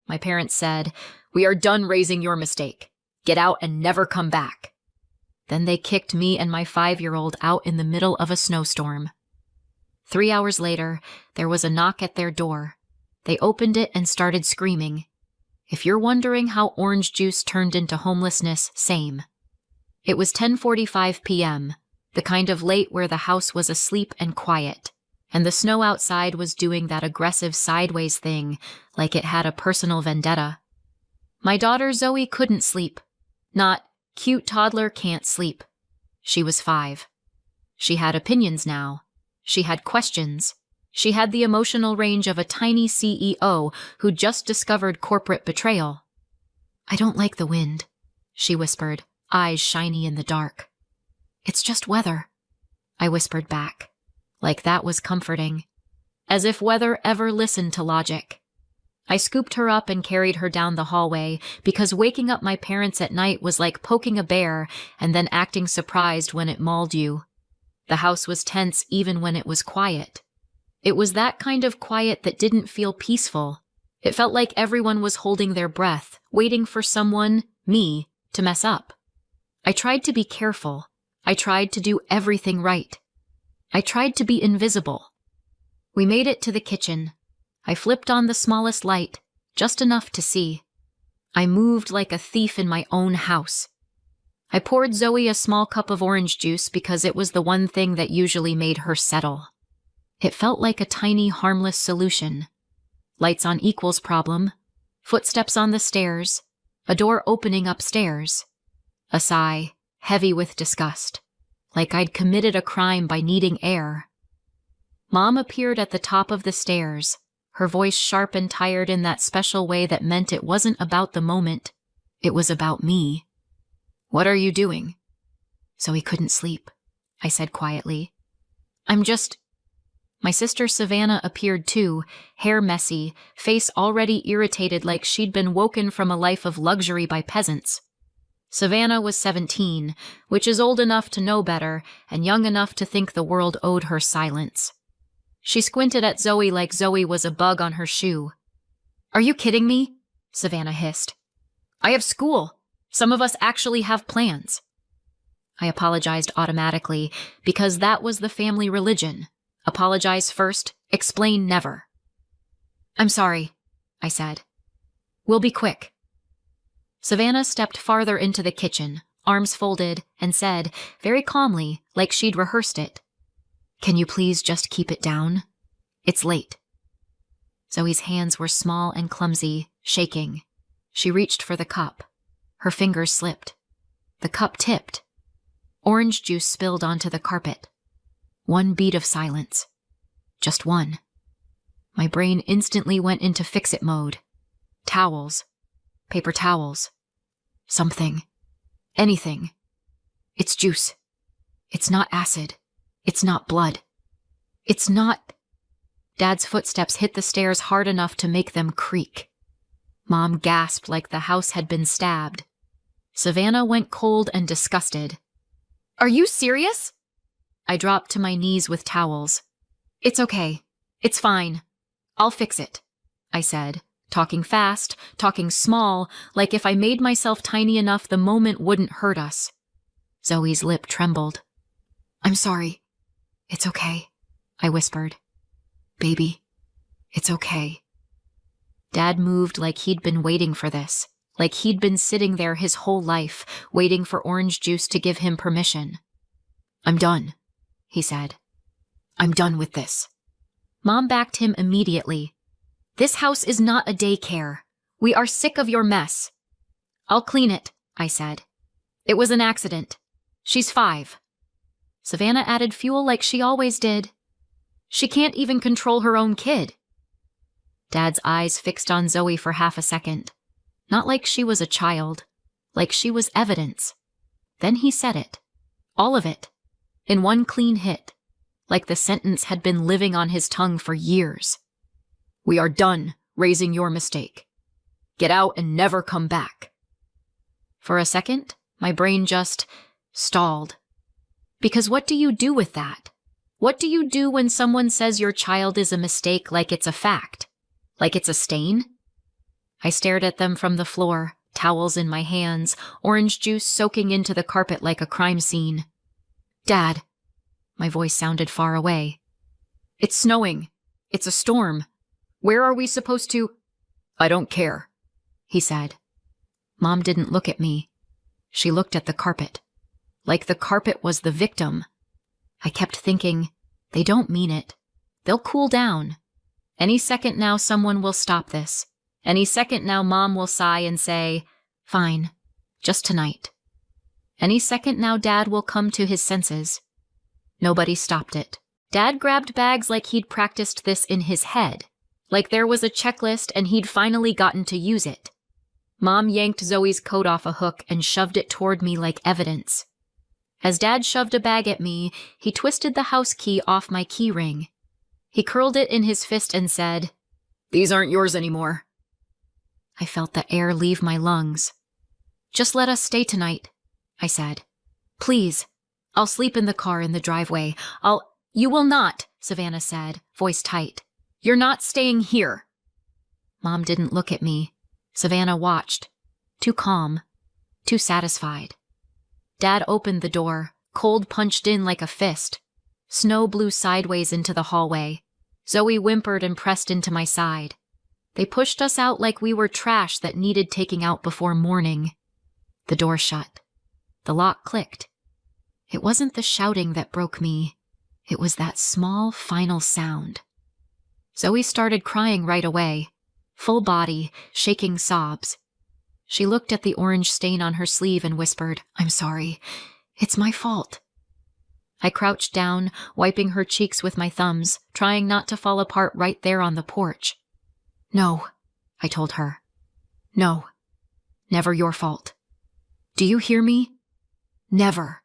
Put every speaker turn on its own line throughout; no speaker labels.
My parents said, "We are done raising your mistake. Get out and never come back." Then they kicked me and my 5-year-old out in the middle of a snowstorm. 3 hours later, there was a knock at their door. They opened it and started screaming. If you're wondering how orange juice turned into homelessness, same. It was 10:45 p.m., the kind of late where the house was asleep and quiet, and the snow outside was doing that aggressive sideways thing like it had a personal vendetta. My daughter Zoe couldn't sleep. Not, cute toddler can't sleep. She was 5. She had opinions now. She had questions. She had the emotional range of a tiny CEO who just discovered corporate betrayal. "I don't like the wind," she whispered, eyes shiny in the dark. "It's just weather," I whispered back, like that was comforting, as if weather ever listened to logic. I scooped her up and carried her down the hallway because waking up my parents at night was like poking a bear and then acting surprised when it mauled you. The house was tense even when it was quiet. It was that kind of quiet that didn't feel peaceful. It felt like everyone was holding their breath, waiting for someone, me, to mess up. I tried to be careful. I tried to do everything right. I tried to be invisible. We made it to the kitchen. I flipped on the smallest light, just enough to see. I moved like a thief in my own house. I poured Zoe a small cup of orange juice because it was the one thing that usually made her settle. It felt like a tiny, harmless solution. Lights on equals problem, footsteps on the stairs, a door opening upstairs. A sigh, heavy with disgust, like I'd committed a crime by needing air. Mom appeared at the top of the stairs, her voice sharp and tired in that special way that meant it wasn't about the moment, it was about me. "What are you doing?" Zoe couldn't sleep, I said quietly. My sister Savannah appeared too, hair messy, face already irritated like she'd been woken from a life of luxury by peasants. Savannah was 17, which is old enough to know better and young enough to think the world owed her silence. She squinted at Zoe like Zoe was a bug on her shoe. "Are you kidding me?" Savannah hissed. "I have school. Some of us actually have plans." I apologized automatically because that was the family religion. Apologize first, explain never. "I'm sorry," I said. "We'll be quick." Savannah stepped farther into the kitchen, arms folded, and said, very calmly, like she'd rehearsed it, "Can you please just keep it down? It's late." Zoe's hands were small and clumsy, shaking. She reached for the cup. Her fingers slipped. The cup tipped. Orange juice spilled onto the carpet. One beat of silence. Just one. My brain instantly went into fix-it mode. Towels. Paper towels. Something. Anything. It's juice. It's not acid. It's not blood. It's not... Dad's footsteps hit the stairs hard enough to make them creak. Mom gasped like the house had been stabbed. Savannah went cold and disgusted. "Are you serious?" I dropped to my knees with towels. "It's okay. It's fine. I'll fix it," I said, talking fast, talking small, like if I made myself tiny enough the moment wouldn't hurt us. Zoe's lip trembled. "I'm sorry. It's okay," I whispered. "Baby, it's okay." Dad moved like he'd been waiting for this, like he'd been sitting there his whole life, waiting for orange juice to give him permission. "I'm done," he said. "I'm done with this." Mom backed him immediately. "This house is not a daycare. We are sick of your mess." "I'll clean it," I said. "It was an accident. She's 5. Savannah added fuel like she always did. "She can't even control her own kid." Dad's eyes fixed on Zoe for half a second. Not like she was a child, like she was evidence. Then he said it. All of it. In one clean hit. Like the sentence had been living on his tongue for years. "We are done raising your mistake. Get out and never come back." For a second, my brain just stalled. Because what do you do with that? What do you do when someone says your child is a mistake like it's a fact? Like it's a stain? I stared at them from the floor, towels in my hands, orange juice soaking into the carpet like a crime scene. "Dad." My voice sounded far away. "It's snowing. It's a storm. Where are we supposed to—" "I don't care," he said. Mom didn't look at me. She looked at the carpet. Like the carpet was the victim. I kept thinking, they don't mean it. They'll cool down. Any second now someone will stop this. Any second now Mom will sigh and say, "Fine, just tonight." Any second now Dad will come to his senses. Nobody stopped it. Dad grabbed bags like he'd practiced this in his head, like there was a checklist and he'd finally gotten to use it. Mom yanked Zoe's coat off a hook and shoved it toward me like evidence. As Dad shoved a bag at me, he twisted the house key off my key ring. He curled it in his fist and said, "These aren't yours anymore." I felt the air leave my lungs. "Just let us stay tonight," I said. "Please. I'll sleep in the car in the driveway. You will not," Savannah said, voice tight. "You're not staying here." Mom didn't look at me. Savannah watched. Too calm. Too satisfied. Dad opened the door, cold punched in like a fist. Snow blew sideways into the hallway. Zoe whimpered and pressed into my side. They pushed us out like we were trash that needed taking out before morning. The door shut. The lock clicked. It wasn't the shouting that broke me. It was that small, final sound. Zoe started crying right away. Full body, shaking sobs. She looked at the orange stain on her sleeve and whispered, "I'm sorry. It's my fault." I crouched down, wiping her cheeks with my thumbs, trying not to fall apart right there on the porch. "No," I told her. "No. Never your fault. Do you hear me? Never."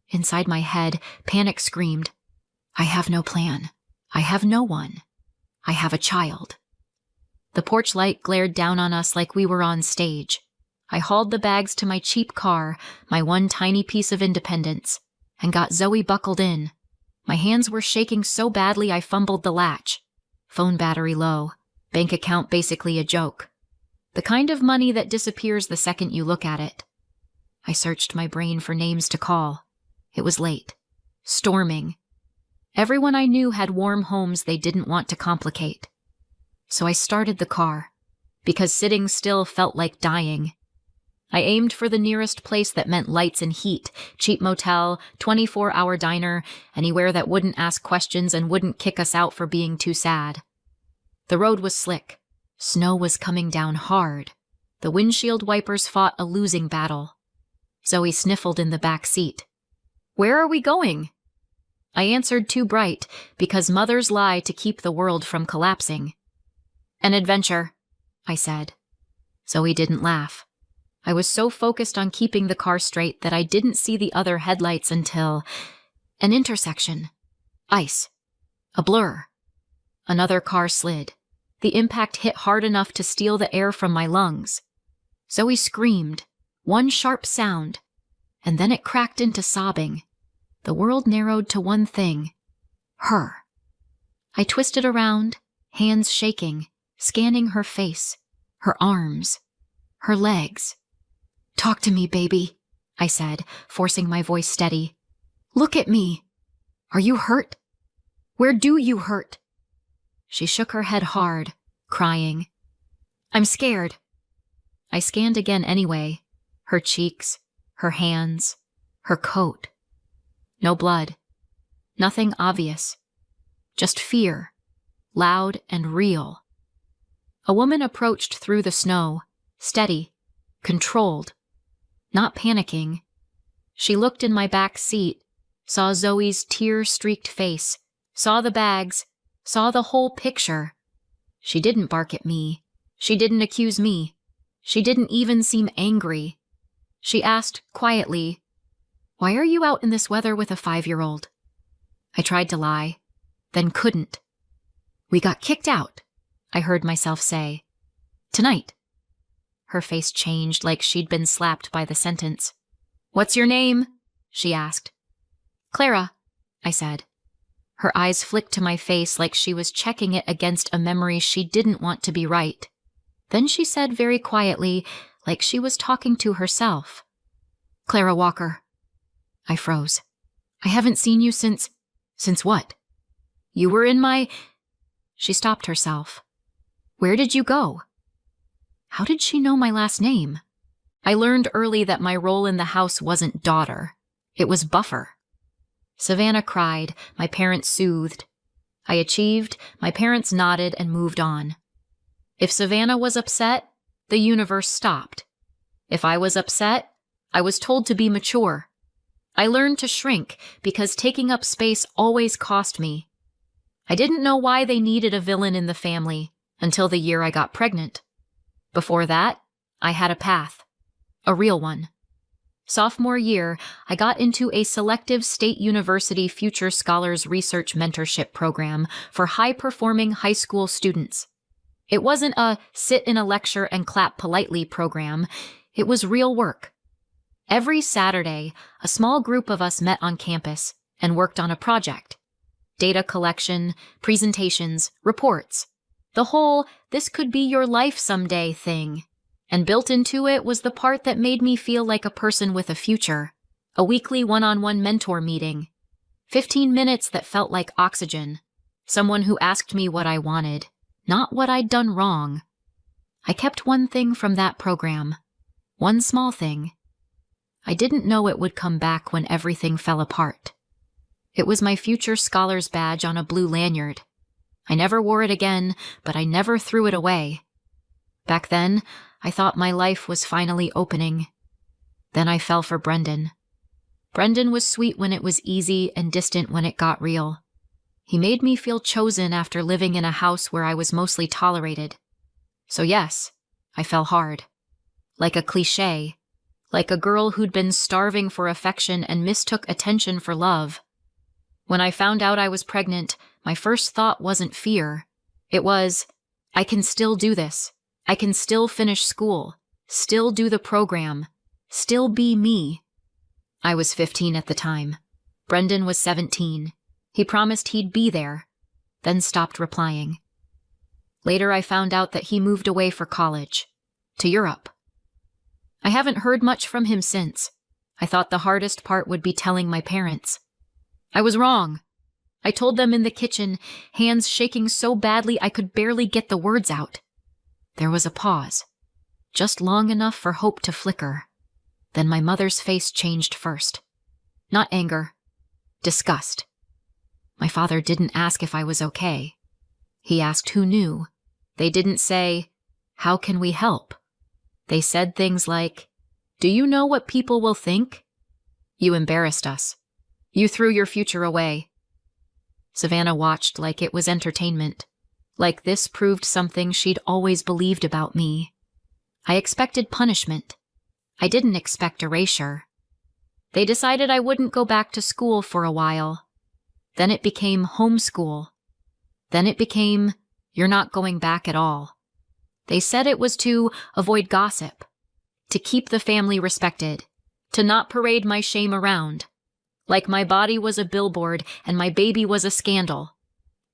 Inside my head, panic screamed, "I have no plan. I have no one. I have a child." The porch light glared down on us like we were on stage. I hauled the bags to my cheap car, my one tiny piece of independence, and got Zoe buckled in. My hands were shaking so badly I fumbled the latch. Phone battery low. Bank account basically a joke. The kind of money that disappears the second you look at it. I searched my brain for names to call. It was late. Storming. Everyone I knew had warm homes they didn't want to complicate. So I started the car, because sitting still felt like dying. I aimed for the nearest place that meant lights and heat, cheap motel, 24-hour diner, anywhere that wouldn't ask questions and wouldn't kick us out for being too sad. The road was slick. Snow was coming down hard. The windshield wipers fought a losing battle. Zoe sniffled in the back seat. "Where are we going?" I answered too bright, because mothers lie to keep the world from collapsing. "An adventure," I said. Zoe didn't laugh. I was so focused on keeping the car straight that I didn't see the other headlights until an intersection. Ice. A blur. Another car slid. The impact hit hard enough to steal the air from my lungs. Zoe screamed. One sharp sound. And then it cracked into sobbing. The world narrowed to one thing. Her. I twisted around, hands shaking, scanning her face, her arms, her legs. "Talk to me, baby," I said, forcing my voice steady. "Look at me. Are you hurt? Where do you hurt?" She shook her head hard, crying. "I'm scared." I scanned again anyway. Her cheeks, her hands, her coat. No blood. Nothing obvious. Just fear, loud and real. A woman approached through the snow, steady, controlled, not panicking. She looked in my back seat, saw Zoe's tear-streaked face, saw the bags, saw the whole picture. She didn't bark at me. She didn't accuse me. She didn't even seem angry. She asked quietly, "Why are you out in this weather with a 5-year-old?" I tried to lie, then couldn't. "We got kicked out," I heard myself say. "Tonight." Her face changed like she'd been slapped by the sentence. "What's your name?" she asked. "Clara," I said. Her eyes flicked to my face like she was checking it against a memory she didn't want to be right. Then she said very quietly, like she was talking to herself, "Clara Walker." I froze. "I haven't seen you since what? You were in my—" She stopped herself. "Where did you go?" How did she know my last name? I learned early that my role in the house wasn't daughter. It was buffer. Savannah cried, my parents soothed. I achieved, my parents nodded and moved on. If Savannah was upset, the universe stopped. If I was upset, I was told to be mature. I learned to shrink because taking up space always cost me. I didn't know why they needed a villain in the family until the year I got pregnant. Before that, I had a path. A real one. Sophomore year, I got into a selective state university Future Scholars Research Mentorship program for high-performing high school students. It wasn't a sit in a lecture and clap politely program. It was real work. Every Saturday, a small group of us met on campus and worked on a project. Data collection, presentations, reports. The whole "this could be your life someday" thing. And built into it was the part that made me feel like a person with a future. A weekly one-on-one mentor meeting. 15 minutes that felt like oxygen. Someone who asked me what I wanted, not what I'd done wrong. I kept one thing from that program. One small thing. I didn't know it would come back when everything fell apart. It was my Future Scholars badge on a blue lanyard. I never wore it again, but I never threw it away. Back then, I thought my life was finally opening. Then I fell for Brendan. Brendan was sweet when it was easy and distant when it got real. He made me feel chosen after living in a house where I was mostly tolerated. So yes, I fell hard. Like a cliché. Like a girl who'd been starving for affection and mistook attention for love. When I found out I was pregnant, my first thought wasn't fear. It was, I can still do this. I can still finish school, still do the program, still be me. I was 15 at the time. Brendan was 17. He promised he'd be there, then stopped replying. Later I found out that he moved away for college, to Europe. I haven't heard much from him since. I thought the hardest part would be telling my parents. I was wrong. I told them in the kitchen, hands shaking so badly I could barely get the words out. There was a pause, just long enough for hope to flicker. Then my mother's face changed first. Not anger, disgust. My father didn't ask if I was okay. He asked who knew. They didn't say, "How can we help?" They said things like, "Do you know what people will think? You embarrassed us. You threw your future away." Savannah watched like it was entertainment. Like this proved something she'd always believed about me. I expected punishment. I didn't expect erasure. They decided I wouldn't go back to school for a while. Then it became homeschool. Then it became, you're not going back at all. They said it was to avoid gossip, to keep the family respected, to not parade my shame around. Like my body was a billboard and my baby was a scandal.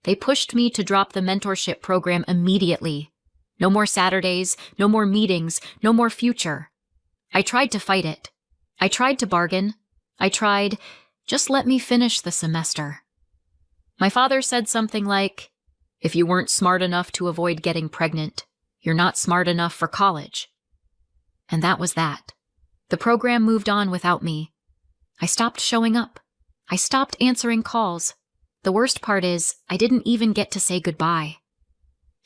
They pushed me to drop the mentorship program immediately. No more Saturdays, no more meetings, no more future. I tried to fight it. I tried to bargain. I tried, just let me finish the semester. My father said something like, "If you weren't smart enough to avoid getting pregnant, you're not smart enough for college." And that was that. The program moved on without me. I stopped showing up. I stopped answering calls. The worst part is, I didn't even get to say goodbye.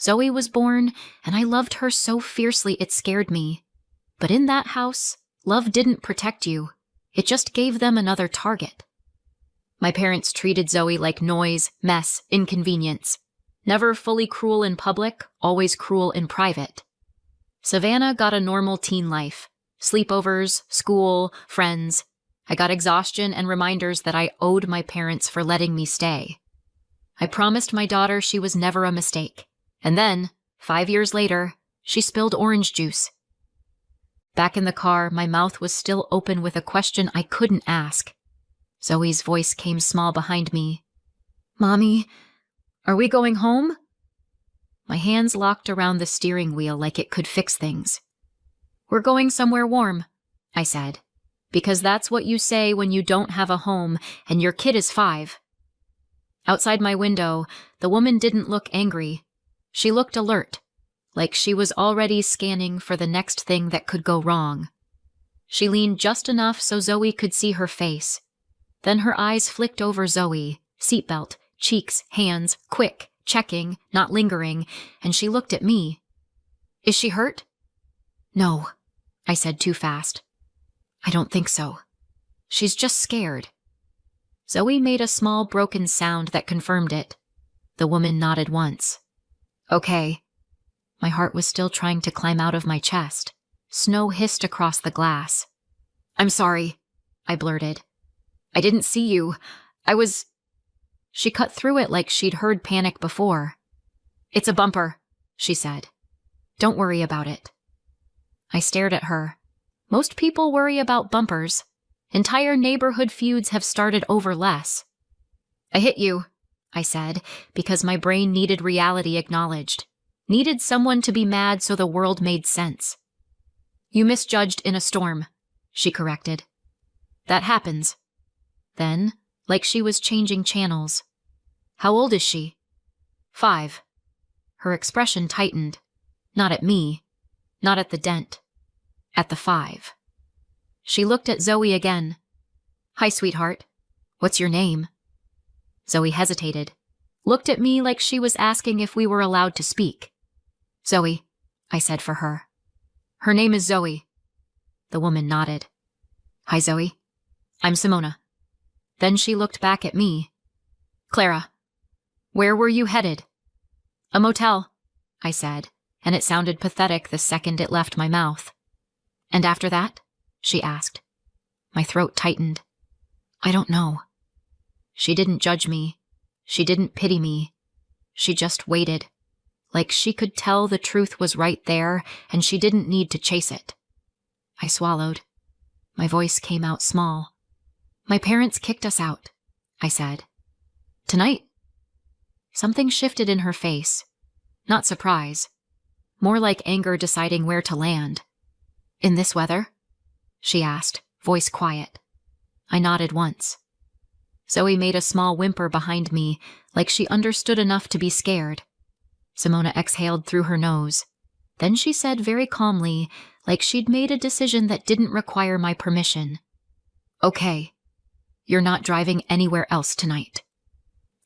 Zoe was born, and I loved her so fiercely it scared me. But in that house, love didn't protect you. It just gave them another target. My parents treated Zoe like noise, mess, inconvenience. Never fully cruel in public, always cruel in private. Savannah got a normal teen life. Sleepovers, school, friends. I got exhaustion and reminders that I owed my parents for letting me stay. I promised my daughter she was never a mistake. And then, 5 years later, she spilled orange juice. Back in the car, my mouth was still open with a question I couldn't ask. Zoe's voice came small behind me. "Mommy, are we going home?" My hands locked around the steering wheel like it could fix things. "We're going somewhere warm," I said, "because that's what you say when you don't have a home and your kid is 5. Outside my window, the woman didn't look angry. She looked alert, like she was already scanning for the next thing that could go wrong. She leaned just enough so Zoe could see her face. Then her eyes flicked over Zoe, seatbelt, cheeks, hands, quick, checking, not lingering, and she looked at me. "Is she hurt?" "No," I said too fast. "I don't think so. She's just scared." Zoe made a small broken sound that confirmed it. The woman nodded once. "Okay." My heart was still trying to climb out of my chest. Snow hissed across the glass. "I'm sorry," I blurted. "I didn't see you. I was—" She cut through it like she'd heard panic before. "It's a bumper," she said. "Don't worry about it." I stared at her. Most people worry about bumpers. Entire neighborhood feuds have started over less. "I hit you," I said, because my brain needed reality acknowledged. Needed someone to be mad so the world made sense. "You misjudged in a storm," she corrected. "That happens." Then, like she was changing channels. "How old is she?" 5. Her expression tightened. Not at me. Not at the dent. At the 5. She looked at Zoe again. "Hi, sweetheart. What's your name?" Zoe hesitated. Looked at me like she was asking if we were allowed to speak. "Zoe," I said for her. "Her name is Zoe." The woman nodded. "Hi, Zoe. I'm Simona." Then she looked back at me. "Clara, where were you headed?" "A motel," I said, and it sounded pathetic the second it left my mouth. "And after that?" she asked. My throat tightened. "I don't know." She didn't judge me. She didn't pity me. She just waited. Like she could tell the truth was right there and she didn't need to chase it. I swallowed. My voice came out small. "My parents kicked us out," I said. "Tonight?" Something shifted in her face. Not surprise. More like anger deciding where to land. "In this weather?" she asked, voice quiet. I nodded once. Zoe made a small whimper behind me, like she understood enough to be scared. Simona exhaled through her nose. Then she said very calmly, like she'd made a decision that didn't require my permission. "Okay. You're not driving anywhere else tonight."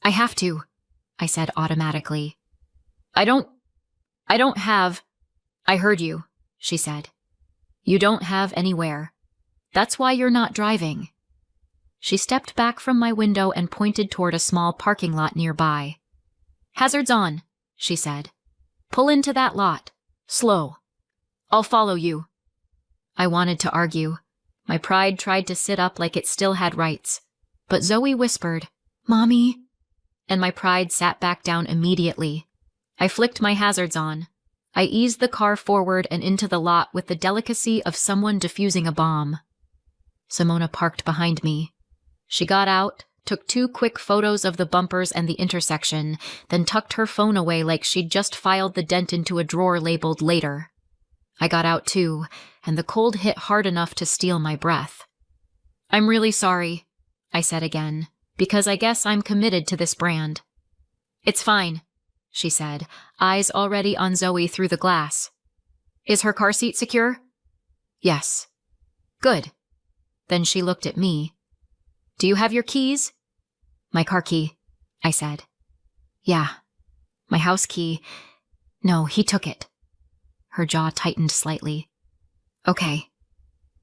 "I have to," I said automatically. I don't have—" "I heard you," she said. "You don't have anywhere. That's why you're not driving." She stepped back from my window and pointed toward a small parking lot nearby. "Hazards on," she said. "Pull into that lot. Slow. I'll follow you." I wanted to argue. My pride tried to sit up like it still had rights. But Zoe whispered, "Mommy," and my pride sat back down immediately. I flicked my hazards on. I eased the car forward and into the lot with the delicacy of someone defusing a bomb. Simona parked behind me. She got out, took 2 quick photos of the bumpers and the intersection, then tucked her phone away like she'd just filed the dent into a drawer labeled later. I got out too, and the cold hit hard enough to steal my breath. "I'm really sorry," I said again, because I guess I'm committed to this brand. "It's fine," she said, eyes already on Zoe through the glass. "Is her car seat secure?" "Yes." "Good." Then she looked at me. "Do you have your keys?" "My car key," I said. "Yeah." "My house key. No, he took it." Her jaw tightened slightly. "Okay."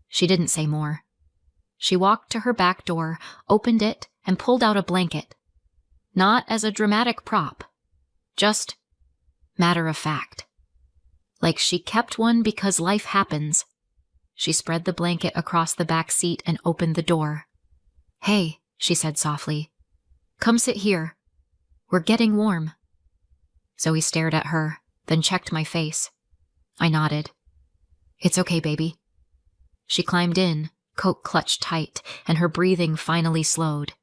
She didn't say more. She walked to her back door, opened it, and pulled out a blanket. Not as a dramatic prop. Just matter of fact. Like she kept one because life happens. She spread the blanket across the back seat and opened the door. "Hey," she said softly. "Come sit here. We're getting warm." Zoe stared at her, then checked my face. I nodded. "It's okay, baby." She climbed in, coat clutched tight, and her breathing finally slowed.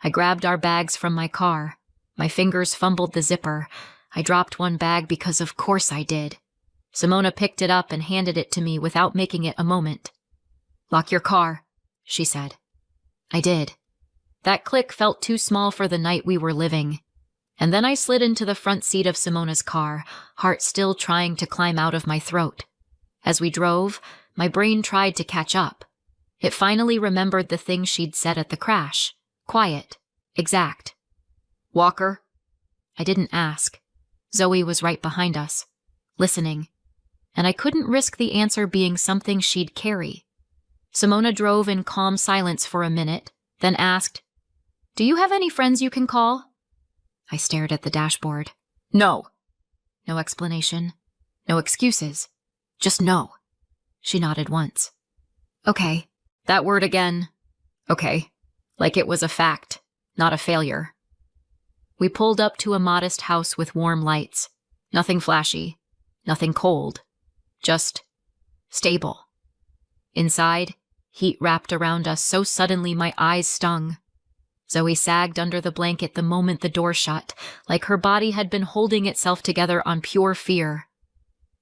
I grabbed our bags from my car. My fingers fumbled the zipper. I dropped one bag because of course I did. Simona picked it up and handed it to me without making it a moment. "Lock your car," she said. I did. That click felt too small for the night we were living. And then I slid into the front seat of Simona's car, heart still trying to climb out of my throat. As we drove, my brain tried to catch up. It finally remembered the thing she'd said at the crash. Quiet. Exact. "Walker?" I didn't ask. Zoe was right behind us, listening. And I couldn't risk the answer being something she'd carry. Simona drove in calm silence for a minute, then asked, "Do you have any friends you can call?" I stared at the dashboard. "No." No explanation. No excuses. Just no. She nodded once. "Okay." That word again. "Okay." Like it was a fact, not a failure. We pulled up to a modest house with warm lights. Nothing flashy. Nothing cold. Just stable. Inside, heat wrapped around us so suddenly my eyes stung. Zoe sagged under the blanket the moment the door shut, like her body had been holding itself together on pure fear.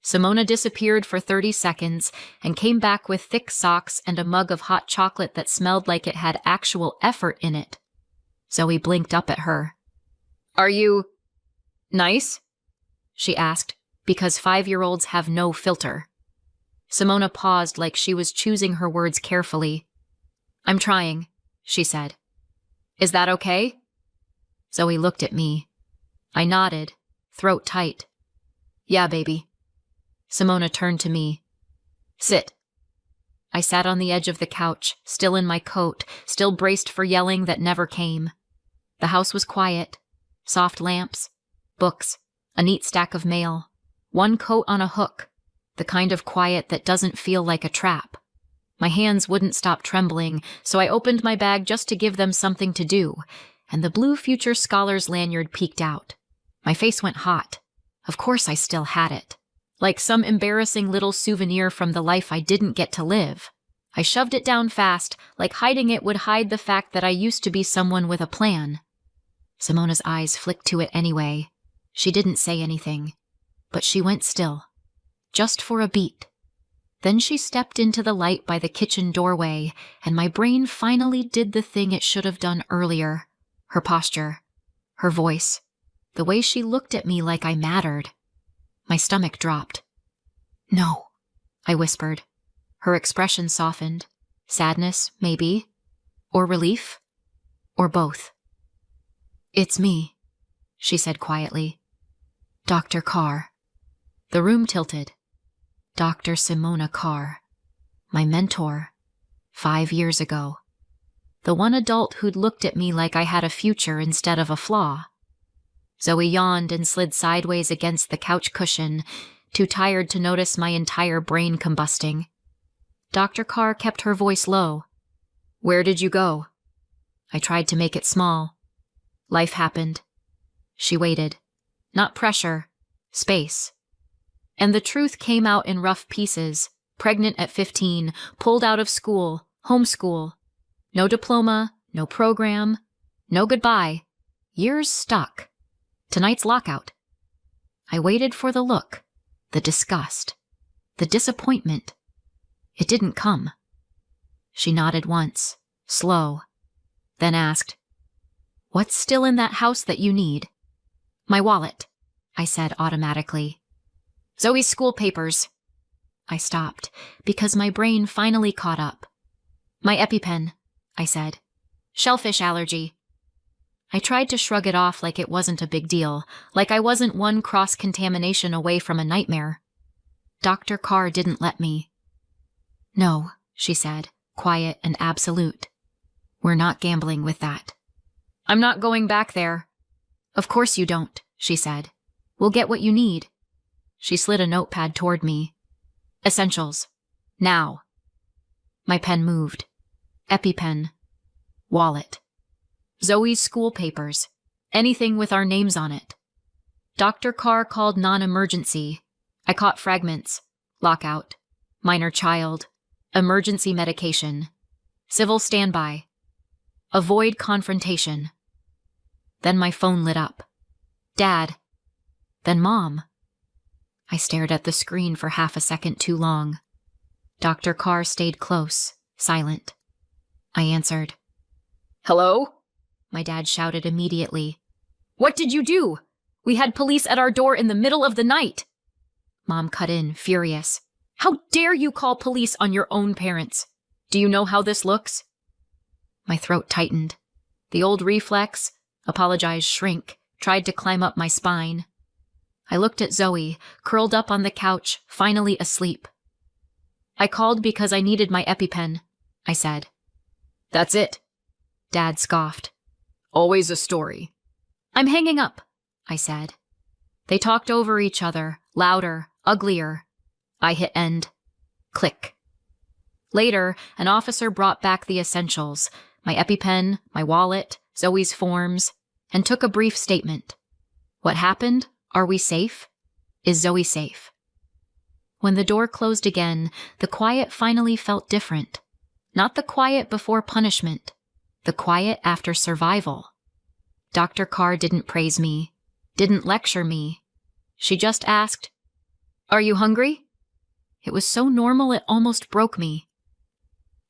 Simona disappeared for 30 seconds and came back with thick socks and a mug of hot chocolate that smelled like it had actual effort in it. Zoe blinked up at her. "Are you nice?" she asked, because 5-year-olds have no filter. Simona paused like she was choosing her words carefully. "I'm trying," she said. "Is that okay?" Zoe looked at me. I nodded, throat tight. "Yeah, baby." Simona turned to me. "Sit." I sat on the edge of the couch, still in my coat, still braced for yelling that never came. The house was quiet. Soft lamps, books, a neat stack of mail, one coat on a hook, the kind of quiet that doesn't feel like a trap. My hands wouldn't stop trembling, so I opened my bag just to give them something to do, and the blue Future Scholars lanyard peeked out. My face went hot. Of course I still had it. Like some embarrassing little souvenir from the life I didn't get to live. I shoved it down fast, like hiding it would hide the fact that I used to be someone with a plan. Simona's eyes flicked to it anyway. She didn't say anything, but she went still. Just for a beat. Then she stepped into the light by the kitchen doorway, and my brain finally did the thing it should have done earlier. Her posture, her voice, the way she looked at me like I mattered. My stomach dropped. "No," I whispered. Her expression softened. Sadness, maybe. Or relief. Or both. "It's me," she said quietly. "Dr. Carr." The room tilted. Dr. Simona Carr. My mentor. 5 years ago. The one adult who'd looked at me like I had a future instead of a flaw. Zoe yawned and slid sideways against the couch cushion, too tired to notice my entire brain combusting. Dr. Carr kept her voice low. "Where did you go?" I tried to make it small. "Life happened." She waited. Not pressure. Space. And the truth came out in rough pieces. Pregnant at 15, pulled out of school, homeschool. No diploma, no program, no goodbye. Years stuck. Tonight's lockout. I waited for the look, the disgust, the disappointment. It didn't come. She nodded once, slow, then asked, "What's still in that house that you need?" "My wallet," I said automatically. "Zoe's school papers." I stopped, because my brain finally caught up. "My EpiPen," I said. "Shellfish allergy." I tried to shrug it off like it wasn't a big deal, like I wasn't one cross-contamination away from a nightmare. Dr. Carr didn't let me. "No," she said, quiet and absolute. "We're not gambling with that." "I'm not going back there." "Of course you don't," she said. "We'll get what you need." She slid a notepad toward me. "Essentials. Now." My pen moved. EpiPen. Wallet. Zoe's school papers. Anything with our names on it. Dr. Carr called non-emergency. I caught fragments. Lockout. Minor child. Emergency medication. Civil standby. Avoid confrontation. Then my phone lit up. "Dad." Then Mom. I stared at the screen for half a second too long. Dr. Carr stayed close, silent. I answered. "Hello?" My dad shouted immediately. "What did you do? We had police at our door in the middle of the night." Mom cut in, furious. "How dare you call police on your own parents? Do you know how this looks?" My throat tightened. The old reflex, apologize, shrink, tried to climb up my spine. I looked at Zoe, curled up on the couch, finally asleep. "I called because I needed my EpiPen," I said. "That's it," Dad scoffed. "Always a story." "I'm hanging up," I said. They talked over each other, louder, uglier. I hit end. Click. Later, an officer brought back the essentials, my EpiPen, my wallet, Zoe's forms, and took a brief statement. What happened? Are we safe? Is Zoe safe? When the door closed again, the quiet finally felt different. Not the quiet before punishment, the quiet after survival. Dr. Carr didn't praise me, didn't lecture me. She just asked, "Are you hungry?" It was so normal it almost broke me.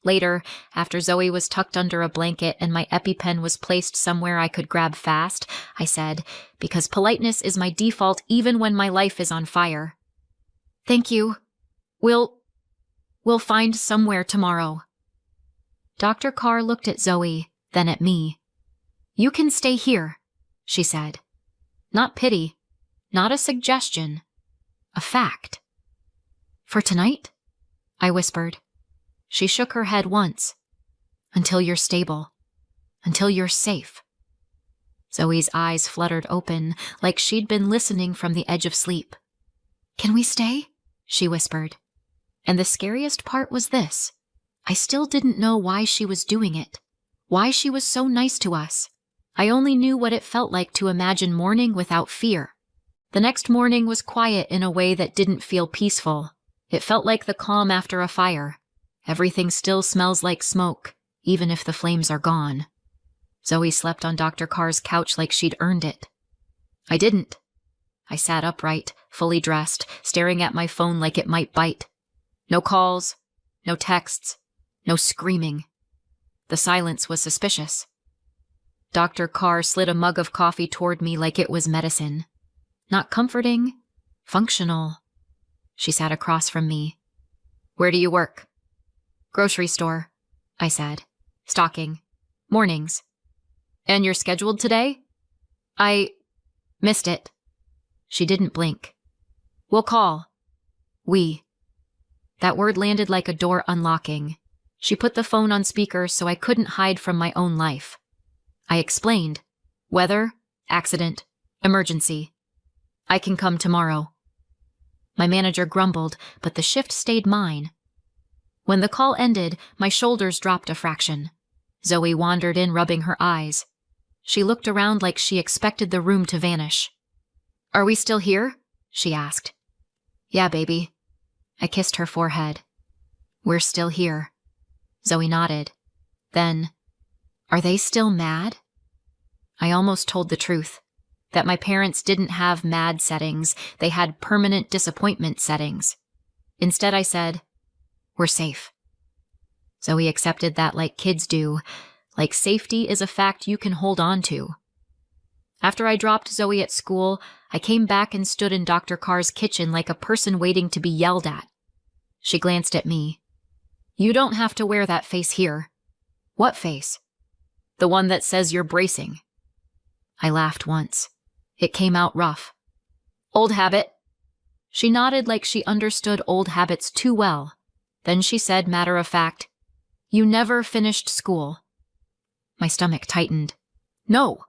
Later, after Zoe was tucked under a blanket and my EpiPen was placed somewhere I could grab fast, I said, because politeness is my default even when my life is on fire. "Thank you. We'll find somewhere tomorrow." Dr. Carr looked at Zoe, then at me. "You can stay here," she said. Not pity, not a suggestion, a fact. "For tonight?" I whispered. She shook her head once. "Until you're stable. Until you're safe." Zoe's eyes fluttered open, like she'd been listening from the edge of sleep. "Can we stay?" she whispered. And the scariest part was this. I still didn't know why she was doing it, why she was so nice to us. I only knew what it felt like to imagine morning without fear. The next morning was quiet in a way that didn't feel peaceful. It felt like the calm after a fire. Everything still smells like smoke, even if the flames are gone. Zoe slept on Dr. Carr's couch like she'd earned it. I didn't. I sat upright, fully dressed, staring at my phone like it might bite. No calls, no texts, no screaming. The silence was suspicious. Dr. Carr slid a mug of coffee toward me like it was medicine. Not comforting, functional. She sat across from me. "Where do you work?" "Grocery store," I said. "Stocking. Mornings." "And you're scheduled today?" "I missed it." She didn't blink. "We'll call." We. That word landed like a door unlocking. She put the phone on speaker so I couldn't hide from my own life. I explained. Weather, accident, emergency. "I can come tomorrow." My manager grumbled, but the shift stayed mine. When the call ended, my shoulders dropped a fraction. Zoe wandered in, rubbing her eyes. She looked around like she expected the room to vanish. "Are we still here?" she asked. "Yeah, baby." I kissed her forehead. "We're still here." Zoe nodded. Then, "Are they still mad?" I almost told the truth, that my parents didn't have mad settings, they had permanent disappointment settings. Instead, I said, "We're safe." Zoe accepted that like kids do, like safety is a fact you can hold on to. After I dropped Zoe at school, I came back and stood in Dr. Carr's kitchen like a person waiting to be yelled at. She glanced at me. "You don't have to wear that face here." "What face?" "The one that says you're bracing." I laughed once. It came out rough. "Old habit." She nodded like she understood old habits too well. Then she said, matter of fact, "You never finished school." My stomach tightened. "No."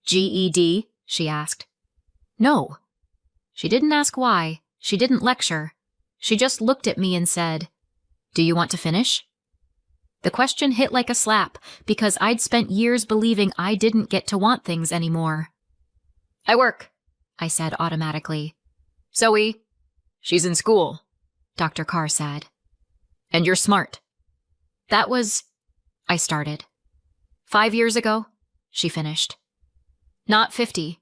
"GED?" she asked. "No." She didn't ask why. She didn't lecture. She just looked at me and said, "Do you want to finish?" The question hit like a slap because I'd spent years believing I didn't get to want things anymore. "I work," I said automatically. "Zoe?" "She's in school," Dr. Carr said. "And you're smart." "That was," I started. 5 years ago," she finished. "Not 50.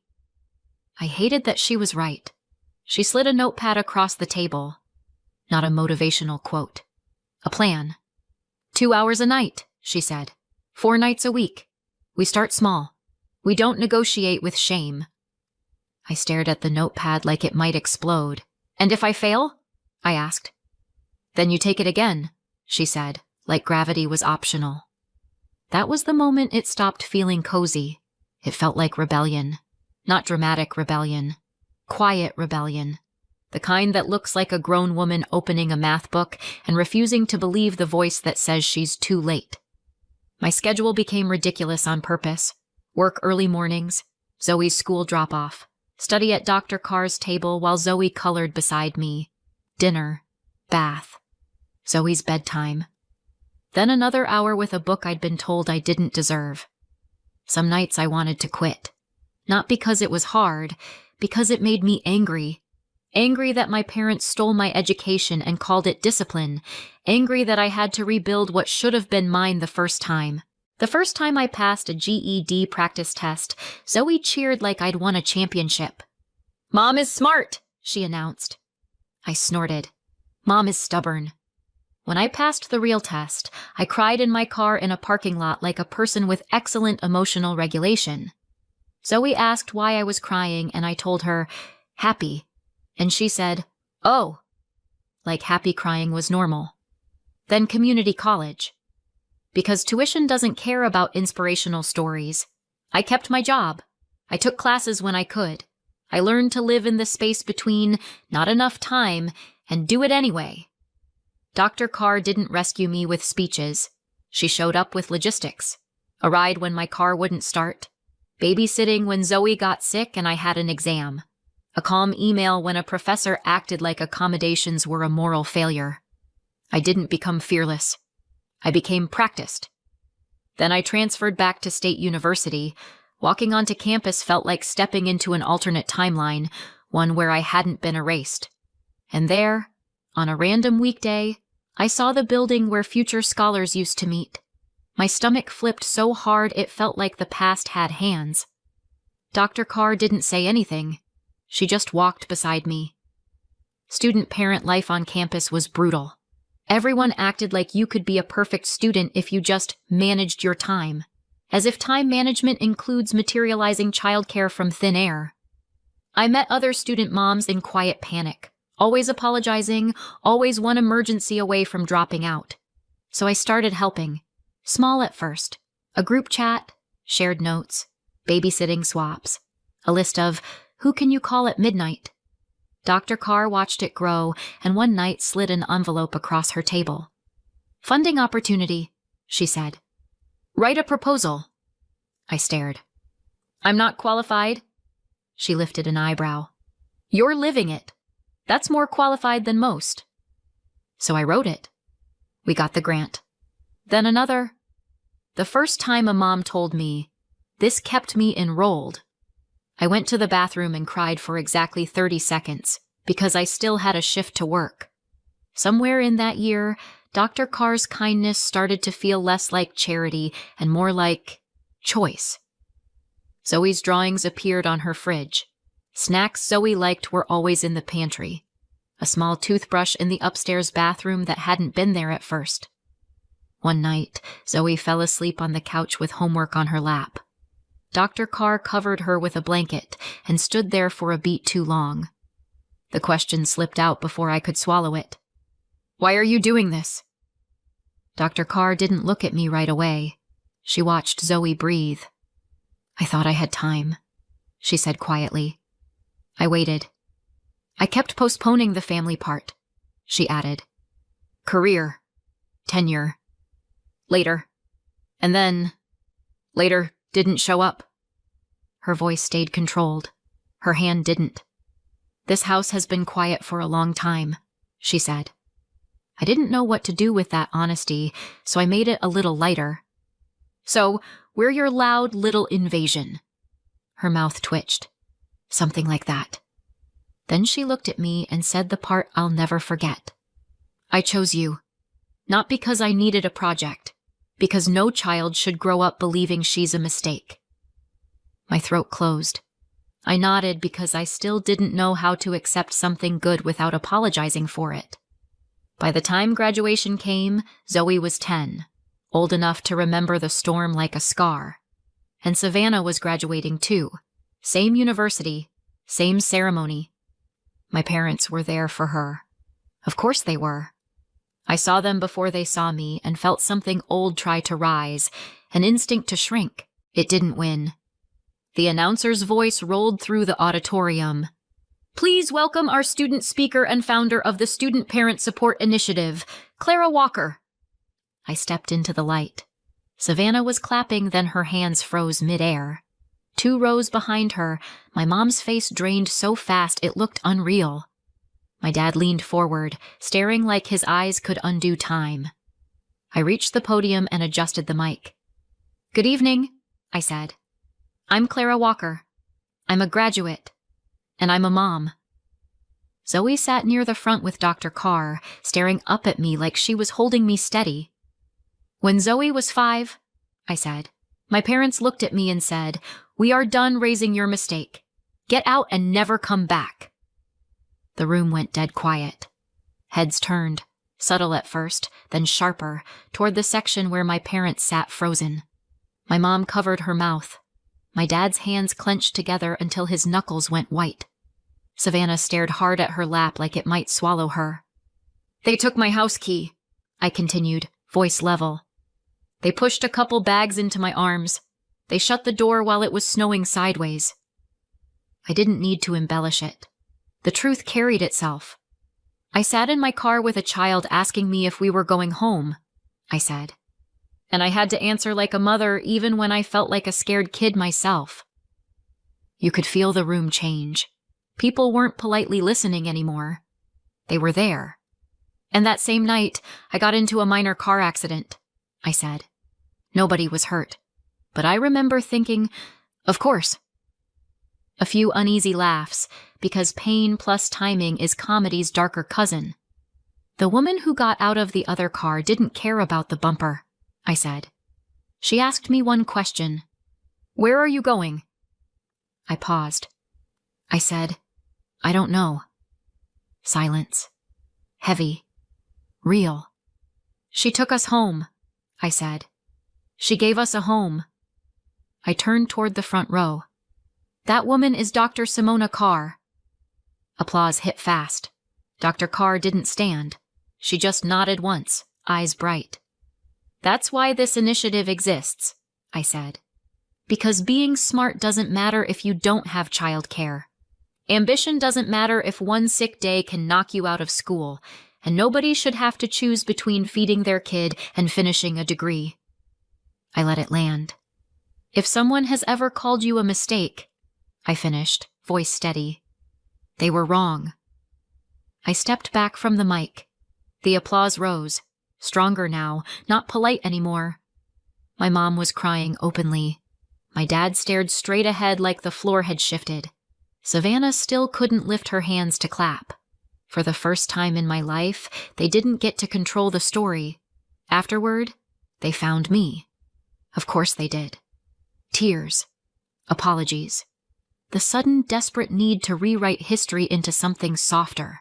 I hated that she was right. She slid a notepad across the table. Not a motivational quote. A plan. 2 hours a night, she said. 4 nights a week. We start small. We don't negotiate with shame. I stared at the notepad like it might explode. And if I fail? I asked. Then you take it again, she said, like gravity was optional. That was the moment it stopped feeling cozy. It felt like rebellion. Not dramatic rebellion. Quiet rebellion. The kind that looks like a grown woman opening a math book and refusing to believe the voice that says she's too late. My schedule became ridiculous on purpose. Work early mornings, Zoe's school drop-off, study at Dr. Carr's table while Zoe colored beside me, dinner, bath, Zoe's bedtime. Then another hour with a book I'd been told I didn't deserve. Some nights I wanted to quit. Not because it was hard, because it made me angry. Angry that my parents stole my education and called it discipline. Angry that I had to rebuild what should have been mine the first time. The first time I passed a GED practice test, Zoe cheered like I'd won a championship. "Mom is smart," she announced. I snorted. Mom is stubborn. When I passed the real test, I cried in my car in a parking lot like a person with excellent emotional regulation. Zoe asked why I was crying, and I told her, happy. And she said, oh, like happy crying was normal. Then community college. Because tuition doesn't care about inspirational stories. I kept my job. I took classes when I could. I learned to live in the space between not enough time and do it anyway. Dr. Carr didn't rescue me with speeches. She showed up with logistics. A ride when my car wouldn't start. Babysitting when Zoe got sick and I had an exam. A calm email when a professor acted like accommodations were a moral failure. I didn't become fearless. I became practiced. Then I transferred back to State University. Walking onto campus felt like stepping into an alternate timeline, one where I hadn't been erased. And there, on a random weekday, I saw the building where future scholars used to meet. My stomach flipped so hard it felt like the past had hands. Dr. Carr didn't say anything. She just walked beside me. Student-parent life on campus was brutal. Everyone acted like you could be a perfect student if you just managed your time, as if time management includes materializing childcare from thin air. I met other student moms in quiet panic, always apologizing, always one emergency away from dropping out. So I started helping, small at first, a group chat, shared notes, babysitting swaps, a list of who can you call at midnight. Dr. Carr watched it grow and one night slid an envelope across her table. Funding opportunity, she said. Write a proposal. I stared. I'm not qualified. She lifted an eyebrow. You're living it. That's more qualified than most. So I wrote it. We got the grant. Then another. The first time a mom told me, this kept me enrolled. I went to the bathroom and cried for exactly 30 seconds because I still had a shift to work. Somewhere in that year, Dr. Carr's kindness started to feel less like charity and more like choice. Zoe's drawings appeared on her fridge. Snacks Zoe liked were always in the pantry. A small toothbrush in the upstairs bathroom that hadn't been there at first. One night, Zoe fell asleep on the couch with homework on her lap. Dr. Carr covered her with a blanket and stood there for a beat too long. The question slipped out before I could swallow it. Why are you doing this? Dr. Carr didn't look at me right away. She watched Zoe breathe. I thought I had time, she said quietly. I waited. I kept postponing the family part, she added. Career. Tenure. Later. And then, later didn't show up. Her voice stayed controlled. Her hand didn't. This house has been quiet for a long time, she said. I didn't know what to do with that honesty, so I made it a little lighter. So, we're your loud little invasion. Her mouth twitched. Something like that. Then she looked at me and said the part I'll never forget. I chose you. Not because I needed a project. Because no child should grow up believing she's a mistake. My throat closed. I nodded because I still didn't know how to accept something good without apologizing for it. By the time graduation came, Zoe was 10, old enough to remember the storm like a scar. And Savannah was graduating too. Same university, same ceremony. My parents were there for her. Of course they were. I saw them before they saw me and felt something old try to rise, an instinct to shrink. It didn't win. The announcer's voice rolled through the auditorium. Please welcome our student speaker and founder of the Student Parent Support Initiative, Clara Walker. I stepped into the light. Savannah was clapping, then her hands froze midair. 2 rows behind her, my mom's face drained so fast it looked unreal. My dad leaned forward, staring like his eyes could undo time. I reached the podium and adjusted the mic. Good evening, I said. I'm Clara Walker. I'm a graduate. And I'm a mom. Zoe sat near the front with Dr. Carr, staring up at me like she was holding me steady. When Zoe was 5, I said, my parents looked at me and said, we are done raising your mistake. Get out and never come back. The room went dead quiet. Heads turned, subtle at first, then sharper, toward the section where my parents sat frozen. My mom covered her mouth. My dad's hands clenched together until his knuckles went white. Savannah stared hard at her lap like it might swallow her. They took my house key, I continued, voice level. They pushed a couple bags into my arms. They shut the door while it was snowing sideways. I didn't need to embellish it. The truth carried itself. I sat in my car with a child asking me if we were going home, I said. And I had to answer like a mother even when I felt like a scared kid myself. You could feel the room change. People weren't politely listening anymore. They were there. And that same night, I got into a minor car accident, I said. Nobody was hurt. But I remember thinking, of course. A few uneasy laughs, because pain plus timing is comedy's darker cousin. The woman who got out of the other car didn't care about the bumper, I said. She asked me one question. Where are you going? I paused. I said, I don't know. Silence. Heavy. Real. She took us home, I said. She gave us a home. I turned toward the front row. That woman is Dr. Simona Carr. Applause hit fast. Dr. Carr didn't stand. She just nodded once, eyes bright. That's why this initiative exists, I said. Because being smart doesn't matter if you don't have childcare. Ambition doesn't matter if one sick day can knock you out of school, and nobody should have to choose between feeding their kid and finishing a degree. I let it land. If someone has ever called you a mistake, I finished, voice steady, they were wrong. I stepped back from the mic. The applause rose, stronger now, not polite anymore. My mom was crying openly. My dad stared straight ahead like the floor had shifted. Savannah still couldn't lift her hands to clap. For the first time in my life, they didn't get to control the story. Afterward, they found me. Of course they did. Tears. Apologies. The sudden, desperate need to rewrite history into something softer.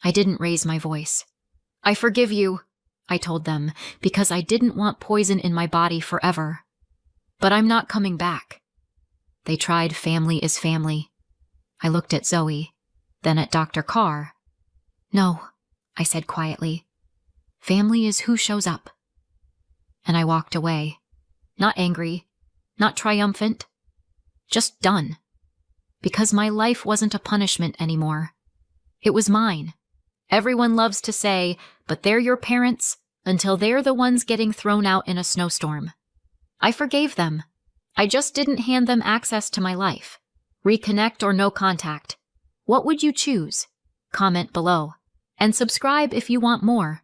I didn't raise my voice. I forgive you, I told them, because I didn't want poison in my body forever. But I'm not coming back. They tried family is family. I looked at Zoe, then at Dr. Carr. No, I said quietly. Family is who shows up. And I walked away. Not angry, not triumphant, just done. Because my life wasn't a punishment anymore. It was mine. Everyone loves to say, but they're your parents, until they're the ones getting thrown out in a snowstorm. I forgave them. I just didn't hand them access to my life. Reconnect or no contact. What would you choose? Comment below. And subscribe if you want more.